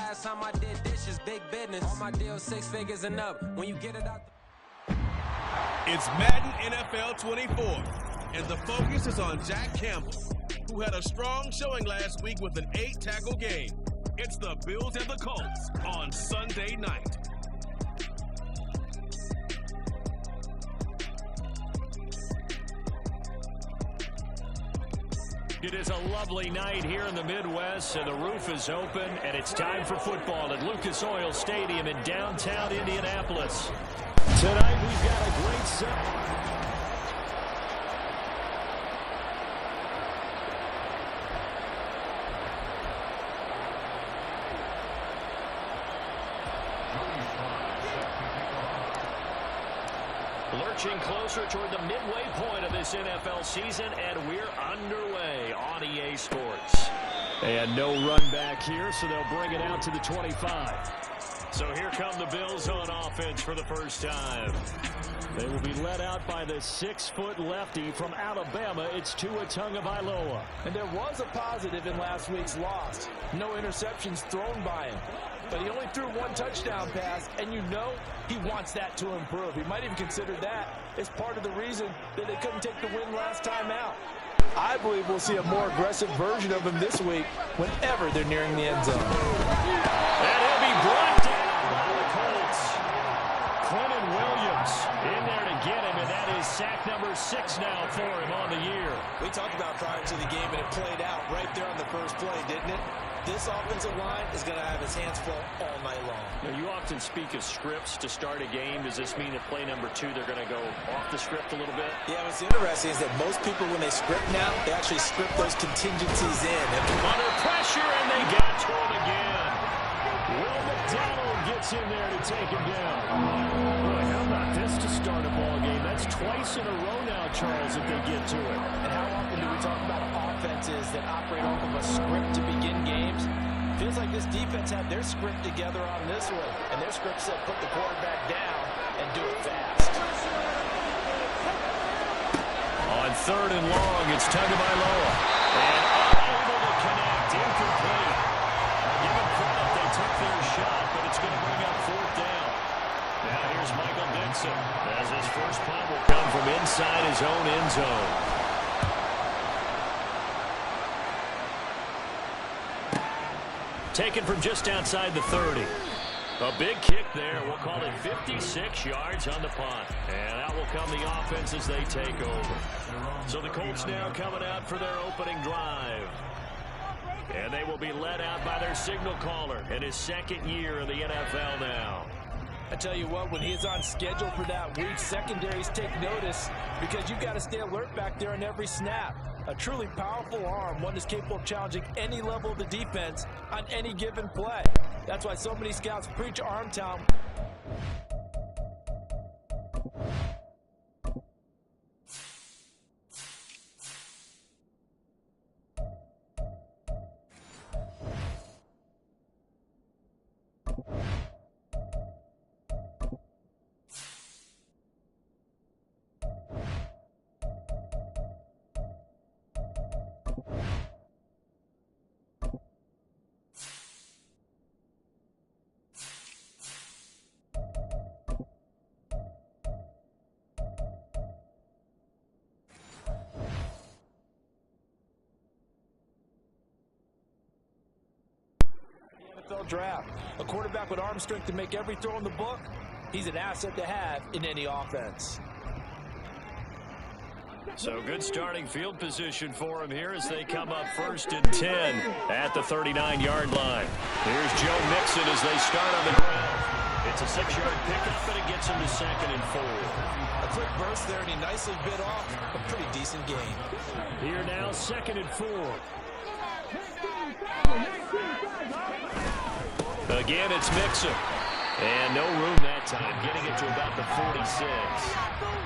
last time I did dishes, big business. All my deals 6 figures and up. When you get it out. It's Madden NFL 24, and the focus is on Jack Campbell, who had a strong showing last week with an 8-tackle game. It's the Bills and the Colts on Sunday night. It is a lovely night here in the Midwest, and the roof is open, and it's time for football at Lucas Oil Stadium in downtown Indianapolis. Tonight we've got a great set. Lurching closer toward the midway point of this NFL season, and we're underway on EA Sports. And no run back here, so they'll bring it out to the 25. So here come the Bills on offense for the first time. They will be led out by the 6-foot lefty from Alabama. It's Tua Tagovailoa. And there was a positive in last week's loss. No interceptions thrown by him. But he only threw 1 touchdown pass, and you know he wants that to improve. He might even consider that as part of the reason that they couldn't take the win last time out. I believe we'll see a more aggressive version of him this week whenever they're nearing the end zone. And he'll be brought down by the Colts. Quentin Williams in there to get him, and that is sack number 6 now for him on the year. We talked about prior to the game, and it played out right there on the first play, didn't it? This offensive line is going to have his hands full all night long. Now, you often speak of scripts to start a game. Does this mean that play number 2, they're going to go off the script a little bit? Yeah, what's interesting is that most people, when they script now, they actually script those contingencies in. Under pressure, and they got to him again. Will McDonald gets in there to take him down. Boy, how about this to start a ball game? That's twice in a row now, Charles, if they get to it. And how often do we talk about offenses that operate off of a script to begin games? Feels like this defense had their script together on this one, and their script said put the quarterback down and do it fast. On 3rd and long, it's Tagovailoa. And unable to connect, incomplete. Give him credit, they took their shot, but it's going to bring up 4th down. Now here's Michael Dixon, as his first punt will come from inside his own end zone. Taken from just outside the 30. A big kick there. We'll call it 56 yards on the punt. And out will come the offense as they take over. So the Colts now coming out for their opening drive. And they will be led out by their signal caller in his 2nd year in the NFL now. I tell you what, when he's on schedule for that week, secondaries take notice because you've got to stay alert back there on every snap. A truly powerful arm, one that's capable of challenging any level of the defense on any given play. That's why so many scouts preach arm talent. Draft. A quarterback with arm strength to make every throw in the book, he's an asset to have in any offense. So good starting field position for him here as they come up 1st and 10 at the 39-yard line. Here's Joe Mixon as they start on the ground. It's a 6-yard pickup, and it gets him to 2nd and 4. A quick burst there, and he nicely bit off a pretty decent gain. Here now, 2nd and 4. Again, it's Mixon. And no room that time, getting it to about the 46.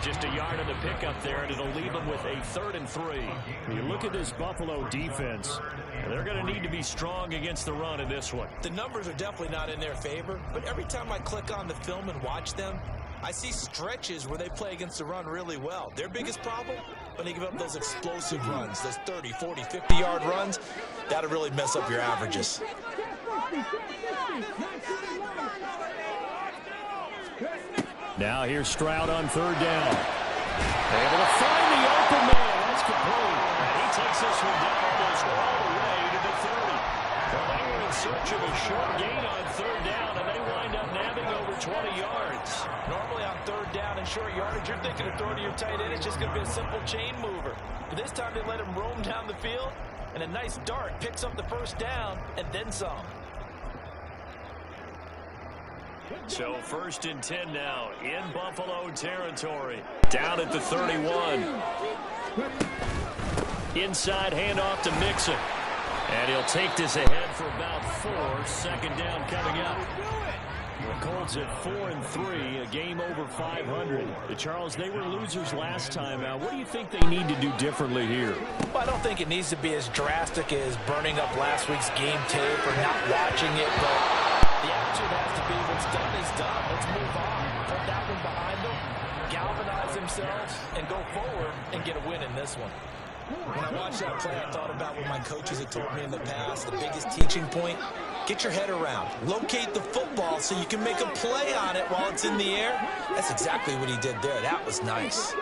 Just a yard on the pickup there, and it'll leave them with a 3rd and 3. You look at this Buffalo defense, they're going to need to be strong against the run in this one. The numbers are definitely not in their favor, but every time I click on the film and watch them, I see stretches where they play against the run really well. Their biggest problem, when they give up those explosive runs, those 30, 40, 50-yard runs, that'll really mess up your averages. Now here's Stroud on third down. Able to find the open man. That's complete. And he takes this one down almost all the way to the 30. Well, they were in search of a short gain on third down, and they wind up nabbing over 20 yards. Normally on third down and short yardage, you're thinking of throwing to your tight end. It's just going to be a simple chain mover. But this time they let him roam down the field, and a nice dart picks up the first down and then some. So 1st and 10 now in Buffalo territory. Down at the 31. Inside handoff to Mixon. And he'll take this ahead for about 4. 2nd down coming up. The Colts at 4-3, a game over 500. Charles, they were losers last time. What do you think they need to do differently here? Well, I don't think it needs to be as drastic as burning up last week's game tape or not watching it, but the attitude has to be what's done is done. Let's move on. Put that one behind them, galvanize themselves, and go forward and get a win in this one. When I watched that play, I thought about what my coaches had told me in the past. The biggest teaching point, get your head around. Locate the football so you can make a play on it while it's in the air. That's exactly what he did there. That was nice.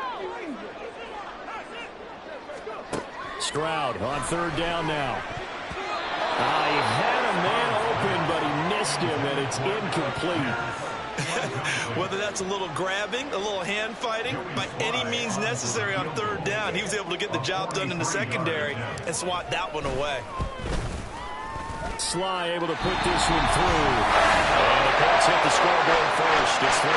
Stroud on third down now. He had a man open, but he missed him, and it's incomplete. Whether that's a little grabbing, a little hand fighting, by any means necessary on third down, he was able to get the job done in the secondary and swat that one away. Sly able to put this one through. And the Colts hit the scoreboard first. It's 3-0.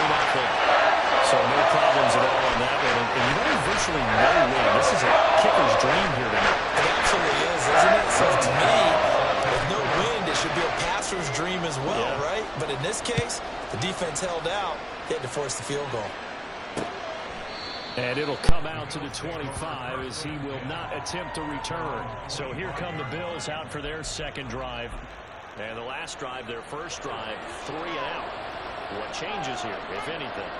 So no problems at all on that one. And you know, virtually no win. This is a kicker's dream here tonight. It absolutely is, isn't it? So to me, with no wind, it should be a passer's dream as well, right? But in this case, the defense held out. They had to force the field goal. And it'll come out to the 25 as he will not attempt to return. So here come the Bills out for their second drive. And the last drive, their first drive, 3 and out. What changes here, if anything?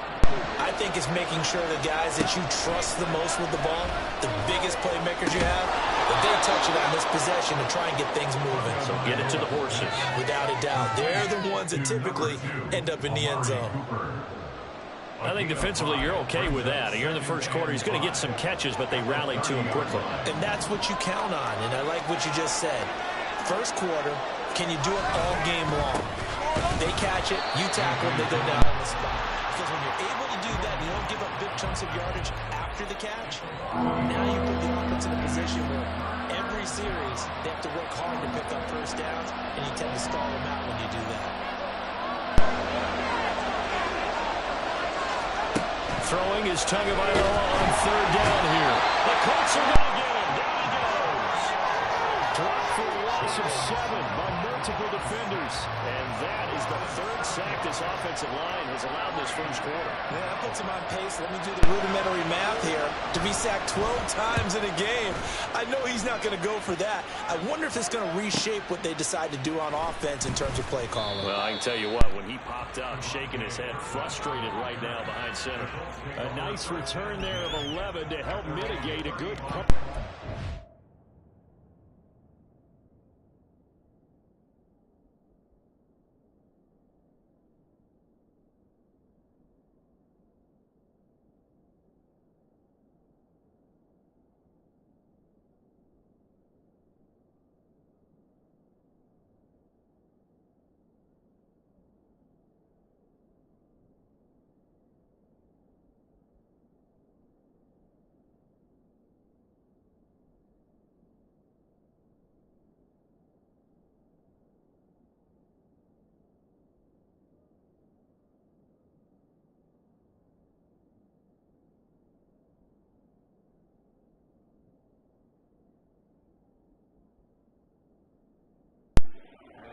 I think it's making sure the guys that you trust the most with the ball, the biggest playmakers you have, that they touch it on this possession to try and get things moving. So get it to the horses. Without a doubt. They're the ones that typically end up in the end zone. I think defensively you're okay with that. You're in the first quarter. He's going to get some catches, but they rallied to him quickly. And that's what you count on, and I like what you just said. First quarter, can you do it all game long? They catch it, you tackle them, they go down on the spot. Because when you're able to do that, you don't give up big chunks of yardage after the catch, now you put the offense in a position where every series they have to work hard to pick up first downs, and you tend to stall them out when you do that. Throwing is Tagovailoa on third down here. The Colts are going to get him. Down he goes. Dropped for a loss of 7 by multiple defenders. And that is the 3rd sack this offensive line has allowed this first quarter. Man, that puts him on pace. Let me do the rudimentary math here. To be sacked 12 times in a game, I know he's not going to go for that. I wonder if it's going to reshape what they decide to do on offense in terms of play calling. Well, I can tell you what, when he popped out, shaking his head, frustrated right now behind center. A nice return there of 11 to help mitigate a good punt.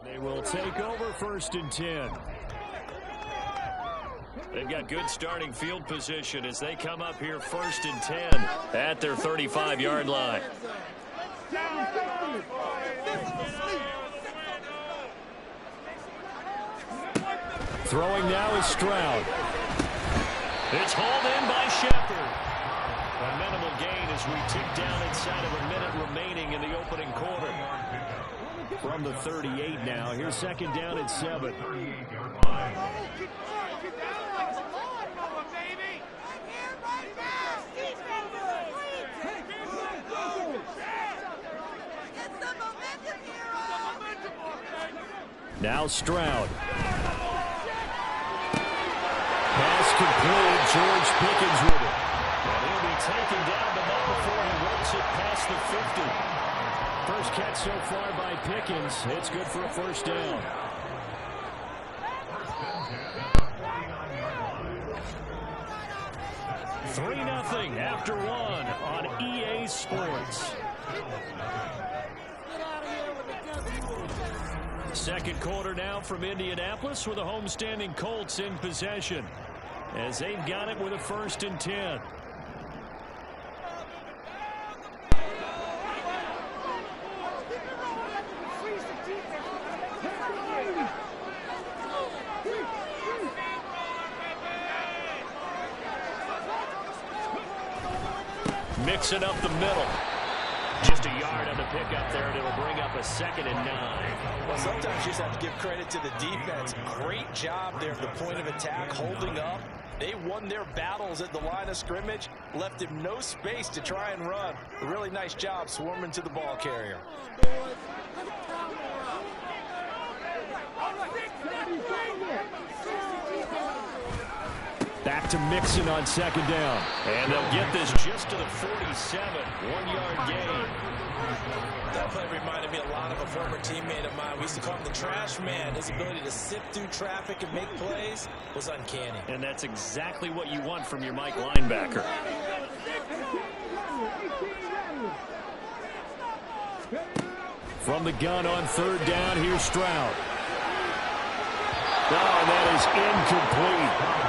They will take over 1st and 10. They've got good starting field position as they come up here 1st and 10 at their 35-yard line. Throwing now is Stroud. It's hauled in by Shepard. A minimal gain as we tick down inside of a minute remaining in the opening quarter. from the 38 now. Here's second down and 7. Now Stroud. Pass complete. George Pickens with it. And he'll be taken down, but not before he works it past the 50. First catch so far by Pickens. It's good for a first down. Three 0 after one on EA Sports. Second quarter now from Indianapolis with the homestanding Colts in possession as they've got it with a 1st and 10. Mixing up the middle. Just a yard on the pickup there, and it'll bring up a 2nd and 9. Well, sometimes you just have to give credit to the defense. Great job there at the point of attack, holding up. They won their battles at the line of scrimmage, left him no space to try and run. A really nice job swarming to the ball carrier. Back to Mixon on 2nd down. And they'll get this just to the 47. 1-yard gain. That play reminded me a lot of a former teammate of mine. We used to call him the trash man. His ability to sift through traffic and make plays was uncanny. And that's exactly what you want from your Mike linebacker. From the gun on 3rd down, here's Stroud. Oh, that is incomplete.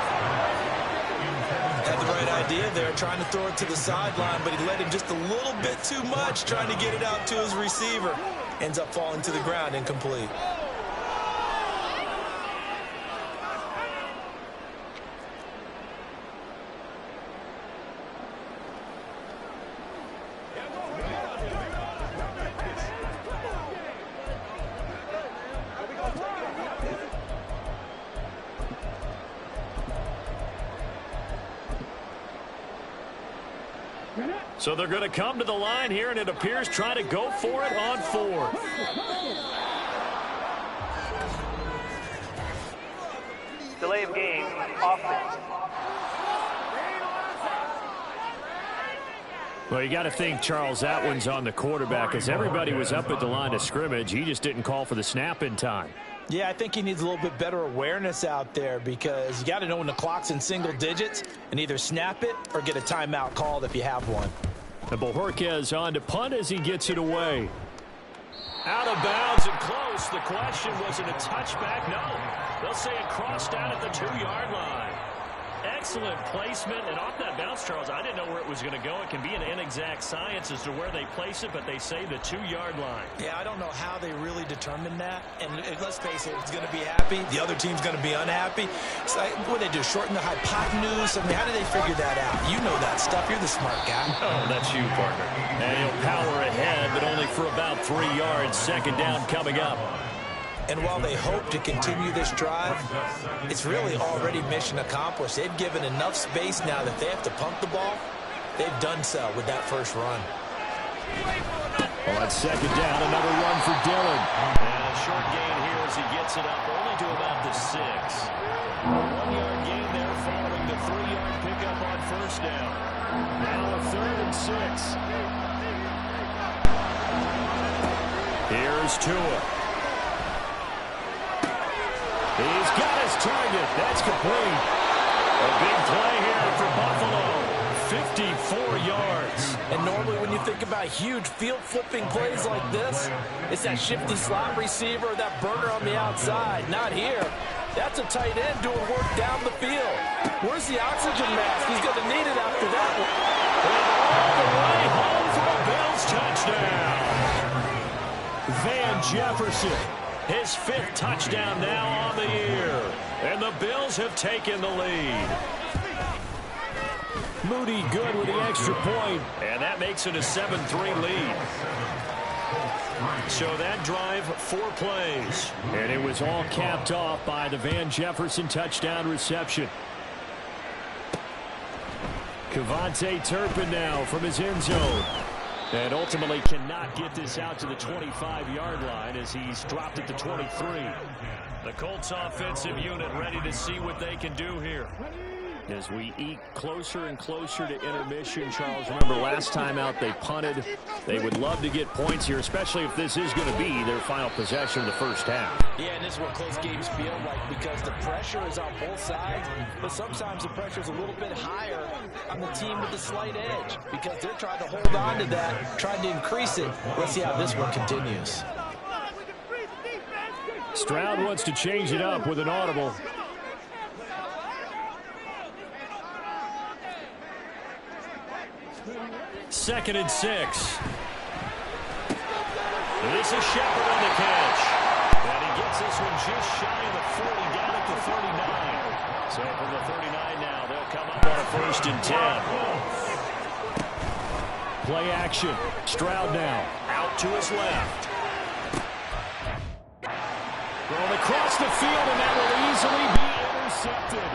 Had the right idea there, trying to throw it to the sideline, but he let him just a little bit too much, trying to get it out to his receiver. Ends up falling to the ground, incomplete. So they're going to come to the line here, and it appears trying to go for it on 4th. Delay of game, offense. Well, you got to think, Charles, that one's on the quarterback, as everybody was up at the line of scrimmage. He just didn't call for the snap in time. Yeah, I think he needs a little bit better awareness out there, because you got to know when the clock's in single digits and either snap it or get a timeout called if you have one. And Bojorquez on to punt as he gets it away. Out of bounds and close. The question, was it a touchback? No. They'll say it crossed out at the 2-yard line. Excellent placement, and off that bounce, Charles, I didn't know where it was going to go. It can be an inexact science as to where they place it, but they say the 2-yard line. Yeah, I don't know how they really determined that. And let's face it, it's going to be happy. The other team's going to be unhappy. It's like, what do they do, shorten the hypotenuse? I mean, how do they figure that out? You know that stuff. You're the smart guy. Oh, that's you, partner. And he'll power ahead, but only for about 3 yards. 2nd down coming up. And while they hope to continue this drive, it's really already mission accomplished. They've given enough space now that they have to pump the ball. They've done so with that first run. Well, on 2nd down, another run for Dillon. And a short gain here as he gets it up only to about the 6. A 1-yard gain there following the 3-yard pickup on 1st down. Now a 3rd and 6. Here's Tua. He's got his target. That's complete. A big play here for Buffalo. 54 yards. And normally when you think about huge field-flipping plays like this, it's that shifty slot receiver, that burner on the outside. Not here. That's a tight end doing work down the field. Where's the oxygen mask? He's going to need it after that one. And all the way home for a Bills touchdown. Van Jefferson. His 5th touchdown now on the year. And the Bills have taken the lead. Moody good with the extra point. And that makes it a 7-3 lead. So that drive, 4 plays. And it was all capped off by the Van Jefferson touchdown reception. Kevontae Turpin now from his end zone. And ultimately cannot get this out to the 25-yard line as he's dropped it to 23. The Colts offensive unit ready to see what they can do here. As we eke closer and closer to intermission, Charles, remember last time out they punted. They would love to get points here, especially if this is going to be their final possession of the first half. Yeah, and this is what close games feel like because the pressure is on both sides, but sometimes the pressure is a little bit higher on the team with the slight edge because they're trying to hold on to that, trying to increase it. Let's see how this one continues. Stroud wants to change it up with an audible. Second and 6. This is Shepard on the catch. And he gets this one just shy of the 40, down at the 39. So from the 39 now, they'll come up on a 1st and 10. Play action. Stroud now. Out to his left. Going across the field, and that will easily be intercepted.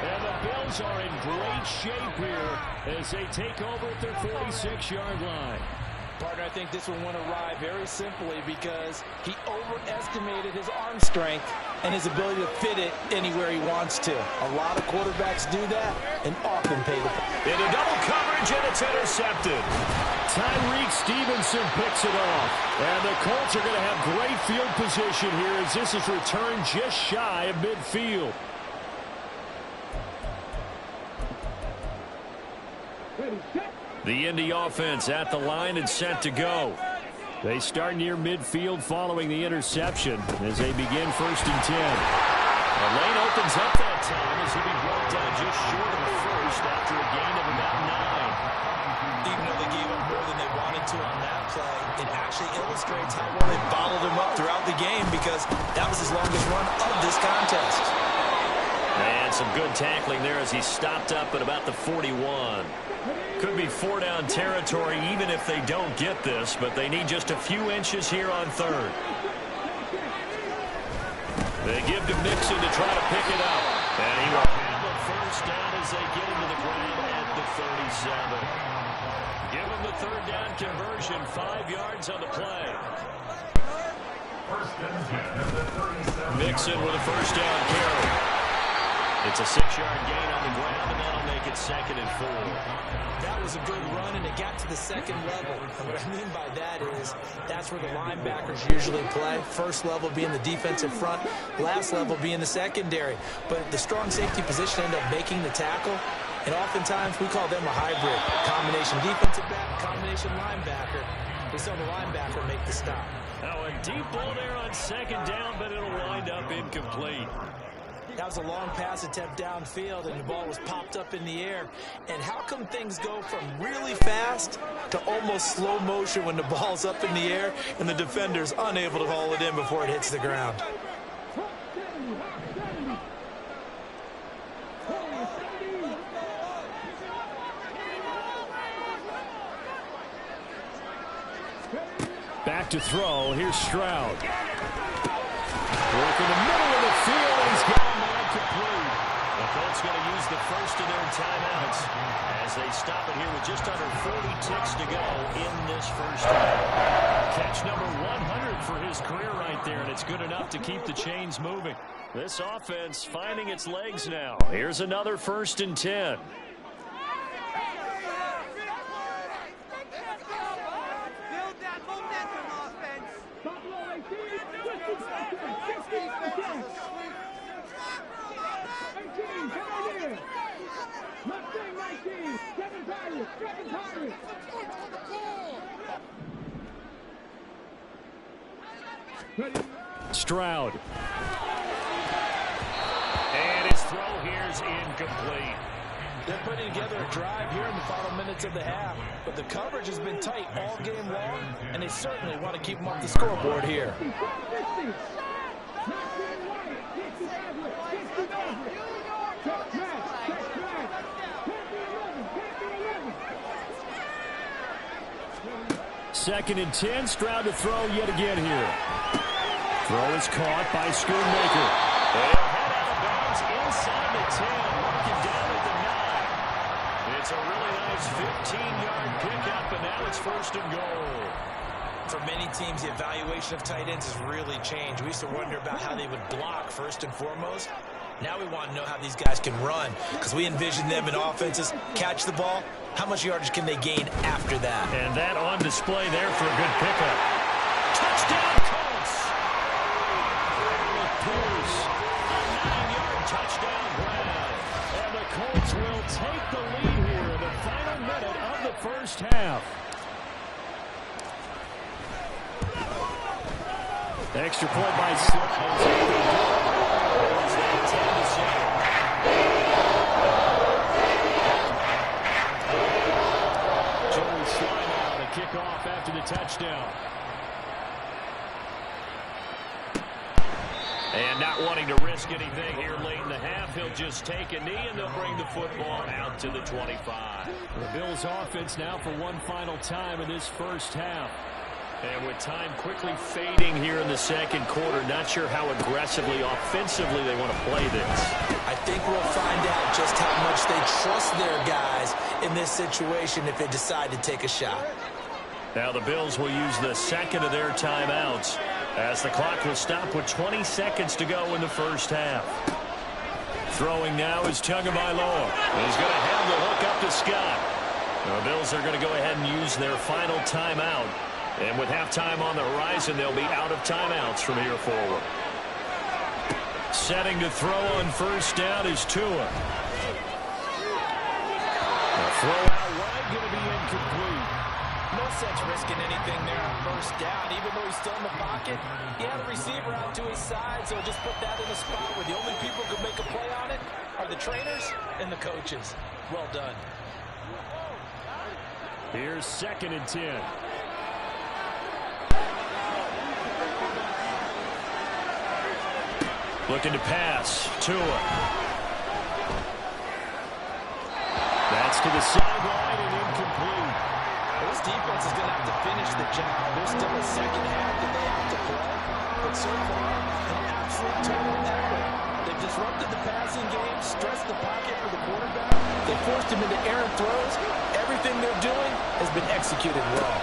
And the Bills are in great shape here as they take over at their 46-yard line. Partner, I think this one went awry very simply because he overestimated his arm strength and his ability to fit it anywhere he wants to. A lot of quarterbacks do that and often pay the price. Into double coverage, and it's intercepted. Tyreek Stevenson picks it off. And the Colts are going to have great field position here as this is returned just shy of midfield. The Indy offense at the line and set to go. They start near midfield following the interception as they begin 1st and 10. The lane opens up that time as he'll be brought down just short of the first after a gain of about 9. Even though they gave up more than they wanted to on that play, it actually illustrates how well they bottled him up throughout the game because that was his longest run of this contest. And some good tackling there as he stopped up at about the 41. Could be 4-down territory even if they don't get this, but they need just a few inches here on 3rd. They give to Mixon to try to pick it up. And he will have the 1st down as they get into the ground at the 37. Give him the 3rd down conversion, 5 yards on the play. Mixon with a 1st down carry. It's a 6-yard gain on the ground, and that'll make it 2nd and 4. That was a good run, and it got to the 2nd level. And what I mean by that is that's where the linebackers usually play. 1st level being the defensive front, last level being the secondary. But the strong safety position ended up making the tackle, and oftentimes we call them a hybrid. Combination defensive back, combination linebacker. We saw the linebacker make the stop. Now a deep ball there on 2nd down, but it'll wind up incomplete. That was a long pass attempt downfield, and the ball was popped up in the air. And how come things go from really fast to almost slow motion when the ball's up in the air and the defender's unable to haul it in before it hits the ground? Back to throw. Here's Stroud. Work in the middle of the field, and he's got him complete. The Colts going to use the 1st of their timeouts as they stop it here with just under 40 ticks to go in this 1st half. Catch number 100 for his career right there, and it's good enough to keep the chains moving. This offense finding its legs now. Here's another 1st and 10. Stroud. And his throw here is incomplete. They're putting together a drive here in the final minutes of the half, but the coverage has been tight all game long, and they certainly want to keep them off the scoreboard here. 2nd and 10. Stroud to throw yet again here. Throw is caught by Schoonmaker. They'll head out of bounds inside the 10. Mark it down at the 9. It's a really nice 15-yard pickup, and now it's 1st and goal. For many teams, the evaluation of tight ends has really changed. We used to wonder about how they would block first and foremost. Now we want to know how these guys can run, because we envision them in offenses catch the ball. How much yardage can they gain after that? And that on display there for a good pickup. Touchdown, Colts! Pierce, a 9-yard touchdown grab. And the Colts will take the lead here in the final minute of the first half. Extra point by Joey Slime out a kickoff after the touchdown. And not wanting to risk anything here late in the half, he'll just take a knee and they'll bring the football out to the 25. The Bills offense now for one final time in this first half. And with time quickly fading here in the second quarter, not sure how aggressively, offensively they want to play this. I think we'll find out just how much they trust their guys in this situation if they decide to take a shot. Now the Bills will use the second of their timeouts as the clock will stop with 20 seconds to go in the first half. Throwing now is Tagovailoa. He's going to have the hook up to Scott. The Bills are going to go ahead and use their final timeout. And with halftime on the horizon, they'll be out of timeouts from here forward. Setting to throw on first down is Tua. The throw out wide going to be incomplete. No sense risking anything there on first down. Even though he's still in the pocket, he had a receiver out to his side, so just put that in a spot where the only people who can make a play on it are the trainers and the coaches. Well done. Here's 2nd and 10. Looking to pass. Tua. That's to the sideline and incomplete. This defense is going to have to finish the job. There's still a second half that they have to play. But so far, an absolute total effort. They've disrupted the passing game, stressed the pocket for the quarterback. They forced him into errant throws. Everything they're doing has been executed well.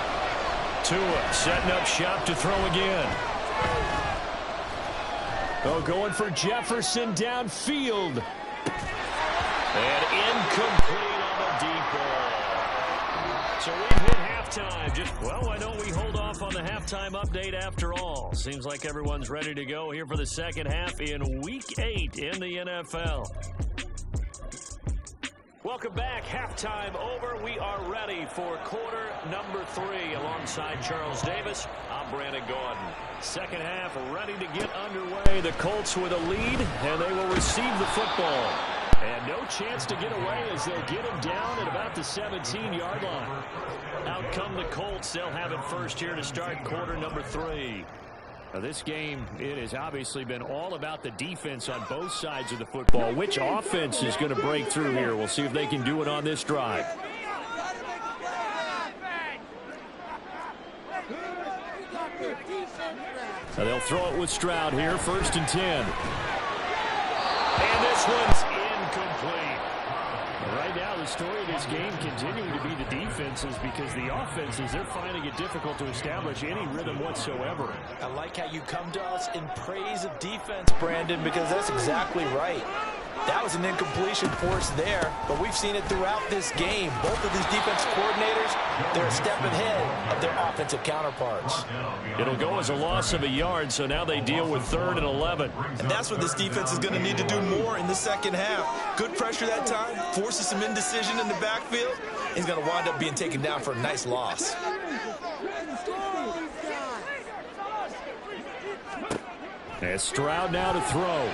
Tua setting up shop to throw again. Oh, going for Jefferson downfield. And incomplete on the deep ball. So we've hit halftime. Why don't we hold off on the halftime update after all? Seems like everyone's ready to go here for the second half in Week 8 in the NFL. Welcome back. Halftime over. We are ready for quarter number 3 alongside Charles Davis. I'm Brandon Gordon. Second half ready to get underway. The Colts with a lead, and they will receive the football. And no chance to get away as they'll get him down at about the 17-yard line. Out come the Colts. They'll have it first here to start quarter number 3. Now this game, it has obviously been all about the defense on both sides of the football. Which offense is going to break through here? We'll see if they can do it on this drive. Now they'll throw it with Stroud here, 1st and 10. And this one's incomplete. Right now, the story of this game continuing to be the defenses, because the offenses, they're finding it difficult to establish any rhythm whatsoever. I like how you come to us in praise of defense, Brandon, because that's exactly right. That was an incompletion forced there, but we've seen it throughout this game. Both of these defense coordinators, they're a step ahead of their offensive counterparts. It'll go as a loss of a yard, so now they deal with 3rd and 11. And that's what this defense is going to need to do more in the second half. Good pressure that time, forces some indecision in the backfield. He's going to wind up being taken down for a nice loss. And Stroud now to throw.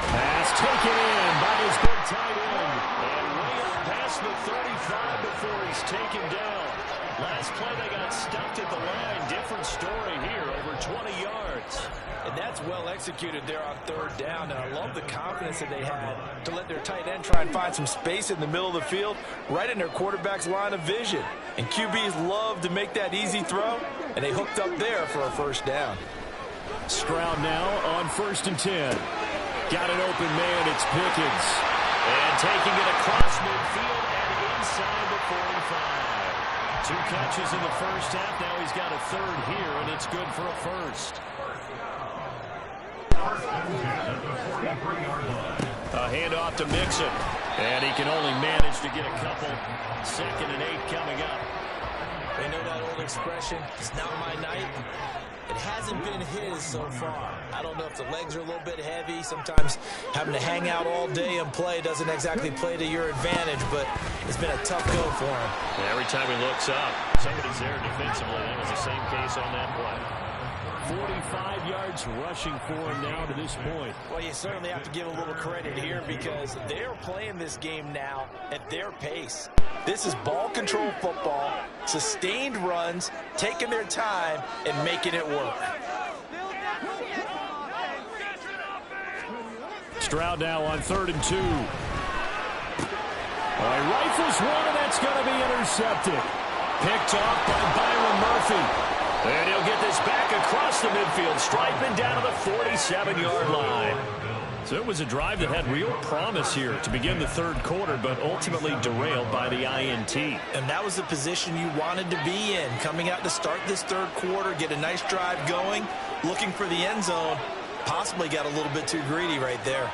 Pass taken in by his big tight end. And way up past the 35 before he's taken down. Last play they got stuffed at the line. Different story here, over 20 yards. And that's well executed there on third down. And I love the confidence that they had to let their tight end try and find some space in the middle of the field, right in their quarterback's line of vision. And QBs love to make that easy throw, and they hooked up there for a first down. Stroud now on 1st and 10. Got an open man, it's Pickens. And taking it across midfield and inside the 45. 2 catches in the first half. Now he's got a third here, and it's good for a first. A handoff to Mixon. And he can only manage to get a couple. 2nd and 8 coming up. They know that old expression, it's not my night. It hasn't been his so far. I don't know if the legs are a little bit heavy. Sometimes having to hang out all day and play doesn't exactly play to your advantage, but it's been a tough go for him. And every time he looks up, somebody's there defensively. That was the same case on that play. 45 yards rushing for him now to this point. Well, you certainly have to give a little credit here because they're playing this game now at their pace. This is ball control football, sustained runs, taking their time, and making it work. Stroud now on 3rd and 2. He rifles one, and that's going to be intercepted. Picked off by Byron Murphy. And he'll get this back across the midfield, striping down to the 47-yard line. So it was a drive that had real promise here to begin the 3rd quarter, but ultimately derailed by the INT. And that was the position you wanted to be in, coming out to start this 3rd quarter, get a nice drive going, looking for the end zone. Possibly got a little bit too greedy right there.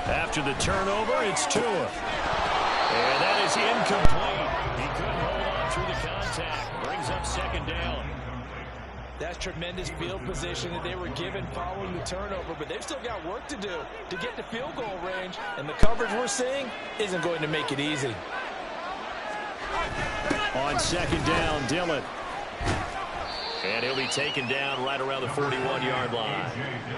After the turnover, it's Tua. And that is incomplete. He couldn't hold on through the contact. Brings up 2nd down. That's tremendous field position that they were given following the turnover, but they've still got work to do to get to field goal range, and the coverage we're seeing isn't going to make it easy. On 2nd down, Dillon. And he'll be taken down right around the 41-yard line.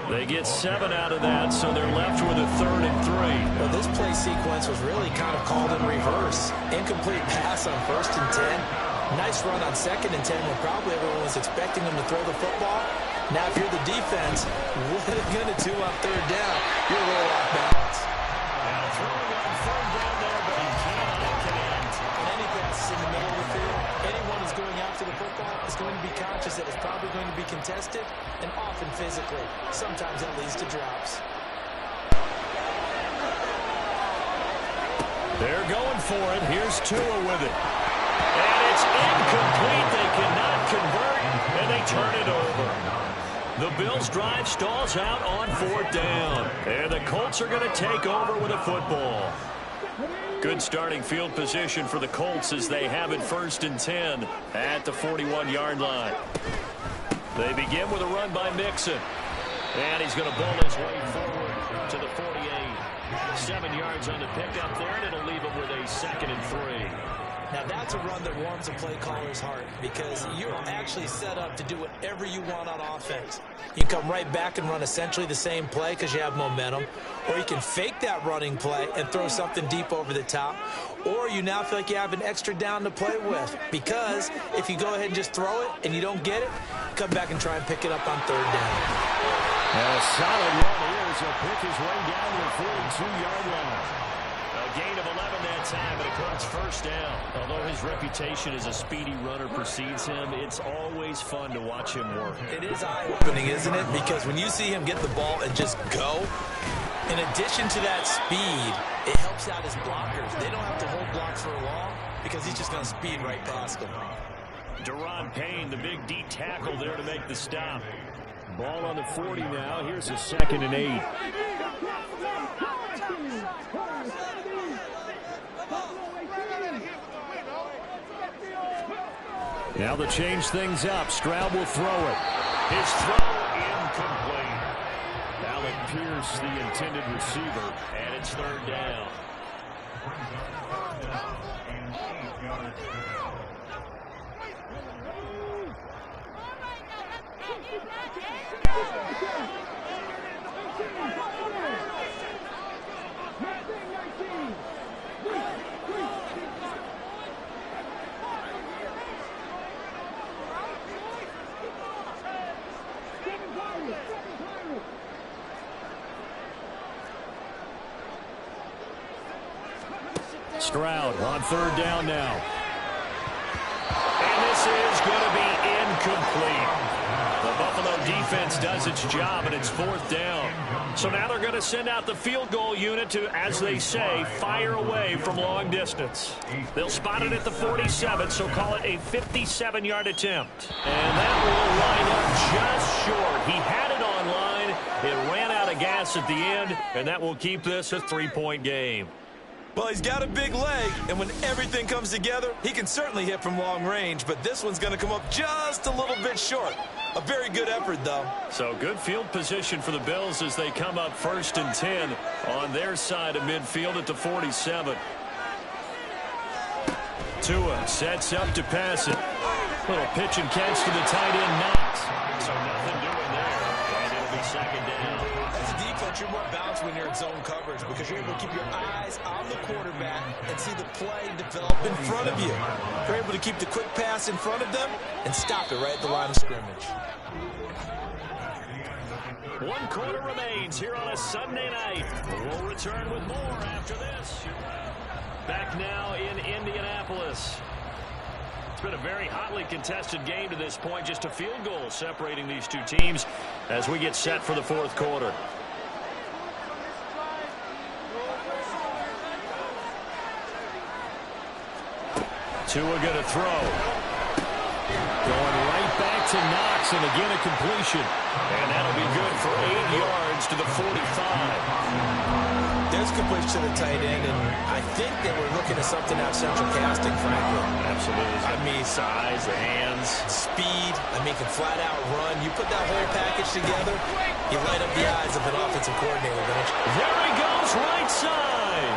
They get 7 out of that, so they're left with a 3rd and 3. Well, this play sequence was really kind of called in reverse. Incomplete pass on 1st and 10. Nice run on 2nd and 10 when probably everyone was expecting him to throw the football. Now, if you're the defense, what are they going to do on 3rd down? You're a little off balance. Now throwing on 3rd down there, but he cannot connect. On any pass in the middle of the field, anyone who's going after the football is going to be conscious that it's probably going to be contested and often physically. Sometimes that leads to drops. They're going for it. Here's Tua with it. And it's incomplete. They cannot convert, and they turn it over. The Bills' drive stalls out on 4th down. And the Colts are going to take over with a football. Good starting field position for the Colts as they have it 1st and 10 at the 41-yard line. They begin with a run by Mixon. And he's going to bowl his way forward to the 48. 7 yards on the pickup there, and it'll leave him with a 2nd and 3. Now, that's a run that warms a play caller's heart because you're actually set up to do whatever you want on offense. You can come right back and run essentially the same play because you have momentum, or you can fake that running play and throw something deep over the top, or you now feel like you have an extra down to play with because if you go ahead and just throw it and you don't get it, come back and try and pick it up on 3rd down. And a solid run here as he'll pick his way down to the 42-yard line. A gain of 11 that time, and it comes 1st down. Although his reputation as a speedy runner precedes him, it's always fun to watch him work. It is eye-opening, isn't it? Because when you see him get the ball and just go, in addition to that speed, it helps out his blockers. They don't have to hold blocks for long because he's just going to speed right past them. Daron Payne, the big D tackle there to make the stop. Ball on the 40 now. Here's a 2nd and 8. Now to change things up, Stroud will throw it. His throw incomplete. Alec Pierce, the intended receiver, and it's 3rd down. Stroud on third down now. And this is going to be incomplete. The Buffalo defense does its job, and it's fourth down. So now they're going to send out the field goal unit to, as they say, fire away from long distance. They'll spot it at the 47, so call it a 57-yard attempt. And that will line up just short. He had it on line. It ran out of gas at the end, and that will keep this a 3-point game. Well, he's got a big leg, and when everything comes together, he can certainly hit from long range, but this one's going to come up just a little bit short. A very good effort, though. So good field position for the Bills as they come up 1st and 10 on their side of midfield at the 47. Tua sets up to pass it. Little pitch and catch to the tight end, Knox. So nothing doing there, and it'll be second down. As a defense, you're more balanced when you're in zone coverage because you're able to keep your eyes on the quarterback and see the play develop in front of you. You're able to keep the quick pass in front of them and stop it right at the line of scrimmage. 1 quarter remains here on a Sunday night. We'll return with more after this. Back now in Indianapolis. It's been a very hotly contested game to this point. Just a field goal separating these two teams as we get set for the fourth quarter. Tua going to throw. Going right back to Knox, and again a completion. And that'll be good for 8 yards to the 45. There's completion to the tight end, and I think they were looking at something out central casting, frankly. Absolutely. I mean, size, the hands, speed. I mean, can flat out run. You put that whole package together, you light up the eyes of an offensive coordinator, don't you? There he goes, right side.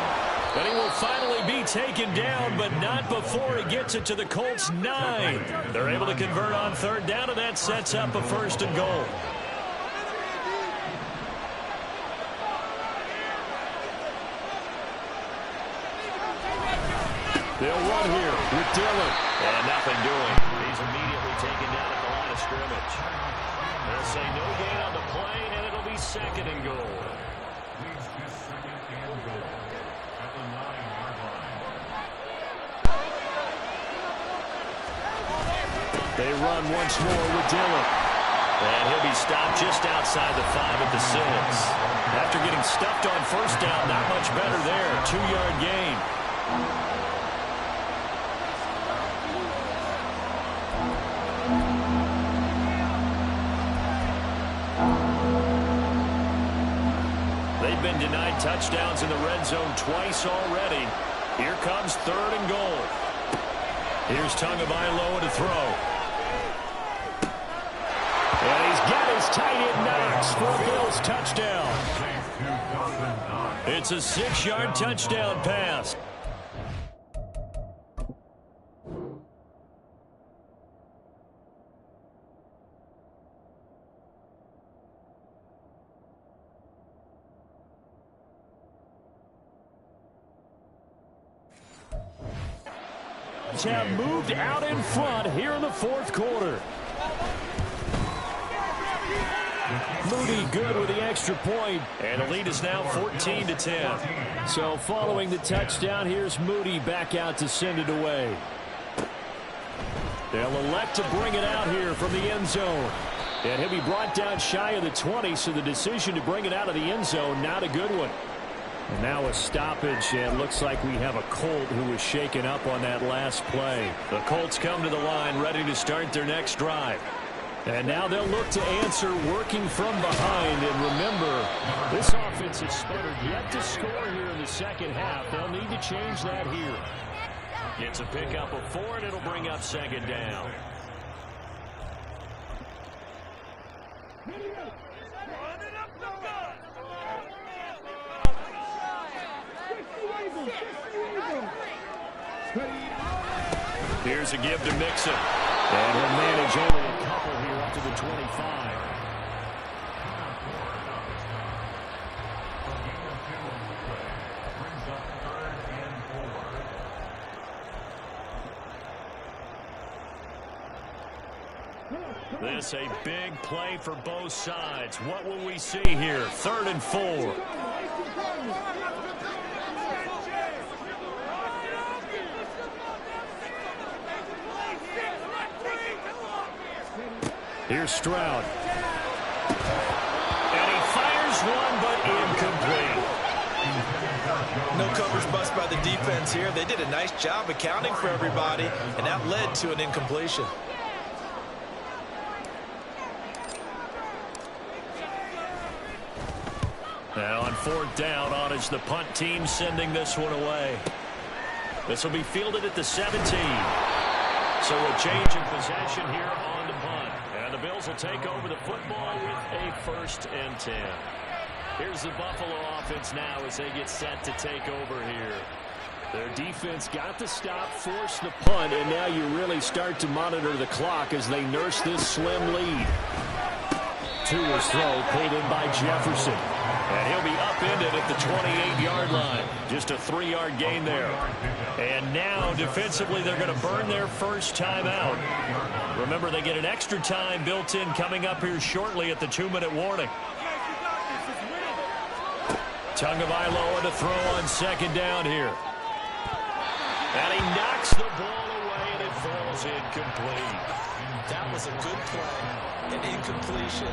But he will finally be taken down, but not before he gets it to the Colts 9. They're able to convert on third down, and that sets up a 1st and goal. They'll run here with Dillon. And nothing doing. He's immediately taken down at the line of scrimmage. They'll say no gain on the play, and it'll be 2nd and goal. They run once more with Dillon. And he'll be stopped just outside the 5 at the 6. After getting stuffed on first down, not much better there. 2-yard gain. They've been denied touchdowns in the red zone twice already. Here comes 3rd and goal. Here's Tagovailoa to throw. And he's got his tight end Knox for a Bills touchdown. It's a 6-yard touchdown pass. Have moved out in front here in the fourth quarter. Moody good with the extra point, and the lead is now 14-10. So following the touchdown, here's Moody back out to send it away. They'll elect to bring it out here from the end zone. And he'll be brought down shy of the 20, so the decision to bring it out of the end zone, not a good one. And now a stoppage, and looks like we have a Colt who was shaken up on that last play. The Colts come to the line, ready to start their next drive. And now they'll look to answer working from behind. And remember, this offense has sputtered yet to score here in the second half. They'll need to change that here. Gets a pickup of 4, and it'll bring up 2nd down. Here's a give to Mixon. And he'll manage only a couple here up to the 25. This a big play for both sides. What will we see here? 3rd and 4. Here's Stroud. And he fires one, but incomplete. No coverage bust by the defense here. They did a nice job accounting for everybody, and that led to an incompletion. Now on 4th down, on is the punt team sending this one away. This will be fielded at the 17. So a change in possession here on the punt. And the Bills will take over the football with a 1st and 10. Here's the Buffalo offense now as they get set to take over here. Their defense got the stop, forced the punt, and now you really start to monitor the clock as they nurse this slim lead. Tua's throw pulled in by Jefferson. And he'll be upended at the 28-yard line. Just a 3-yard gain there. And now, defensively, they're going to burn their first timeout. Remember, they get an extra time built in coming up here shortly at the 2-minute warning. Tagovailoa to throw on 2nd down here. And he knocks the ball away, and it falls incomplete. That was a good play, an incompletion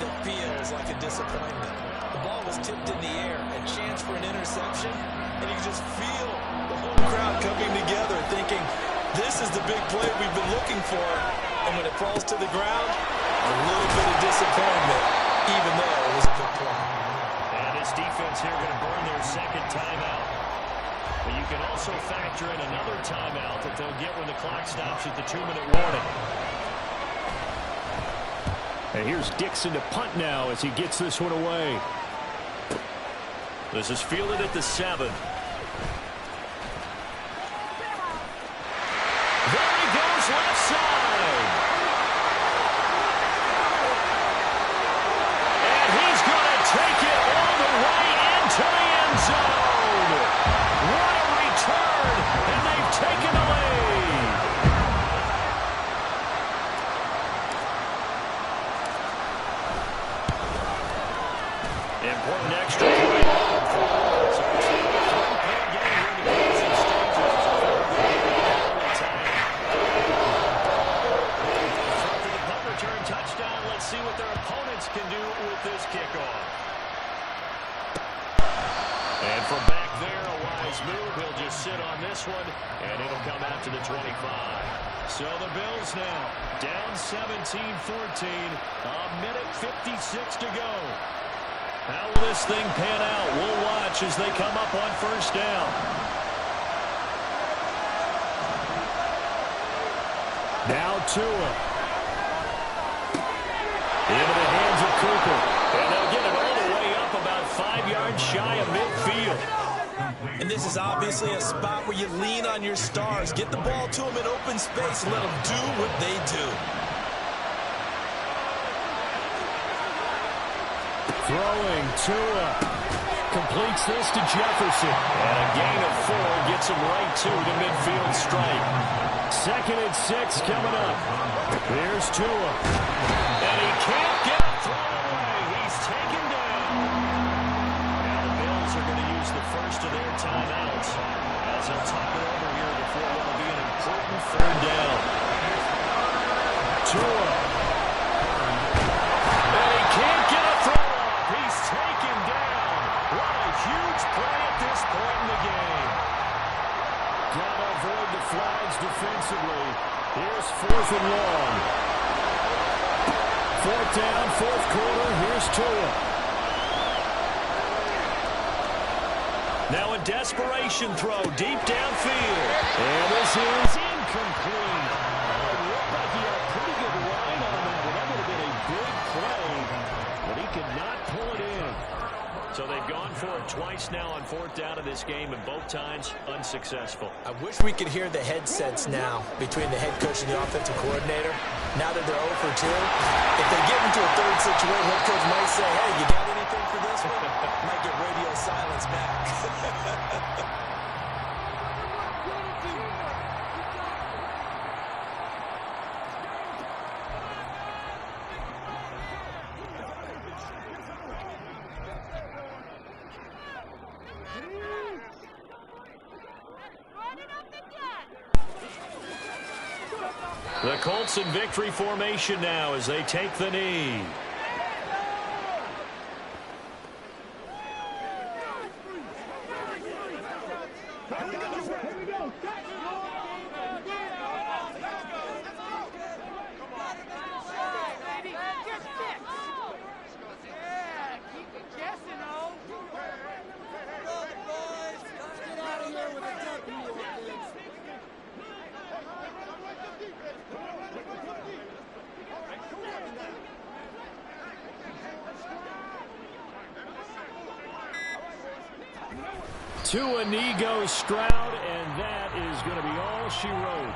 that feels like a disappointment. The ball was tipped in the air, a chance for an interception, and you can just feel the whole crowd coming together thinking, this is the big play we've been looking for. And when it falls to the ground, a little bit of disappointment, even though it was a good play. And this defense here going to burn their 2nd timeout. But you can also factor in another timeout that they'll get when the clock stops at the 2-minute warning. And here's Dixon to punt now as he gets this one away. This is fielded at the 7. There he goes, left side. And he's going to take it all the way into the end zone. What a return, and they've taken the lead. Important extra point. Touchdown. Let's see what their opponents can do with this kickoff. And from back there, a wise move. He'll just sit on this one, and it'll come out to the 25. So the Bills now down 17-14. A minute 56 to go. How will this thing pan out? We'll watch as they come up on 1st down. Now Tua. Into the hands of Cooper. And they'll get it all the way up about 5 yards shy of midfield. And this is obviously a spot where you lean on your stars. Get the ball to them in open space and let them do what they do. Throwing Tua. Completes this to Jefferson. And a gain of 4 gets him right to the midfield stripe. 2nd and 6 coming up. Here's Tua. And he can't get it thrown away. He's taken down. And the Bills are going to use the first of their timeouts as they'll talk it over here before what will be an important 3rd down. Tua. And he can't get a throw up. He's taken down. What a huge play at this point in the game. Got to avoid the flags defensively. Here's 4th and long. 4th down, 4th quarter. Here's Tua. Now a desperation throw deep downfield. And this is incomplete. It looked like he had a pretty good line on that. That would have been a big play, but he could not pull it in. So they've gone for it twice now on 4th down in this game, and both times unsuccessful. I wish we could hear the headsets now between the head coach and the offensive coordinator. Now that they're 0 for 2, if they get into a 3rd situation, head coach might say, hey, you got anything for this one? Might get radio silence back. The Colts in victory formation now as they take the knee. To a knee goes Stroud, and that is going to be all she wrote.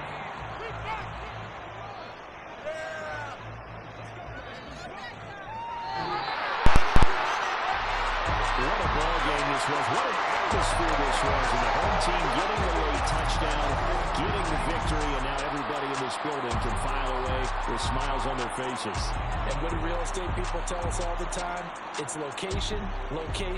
What a ball game this was. What an atmosphere this was. And the home team getting the late touchdown, getting the victory, and now everybody in this building can file away with smiles on their faces. And what do real estate people tell us all the time? It's location, location.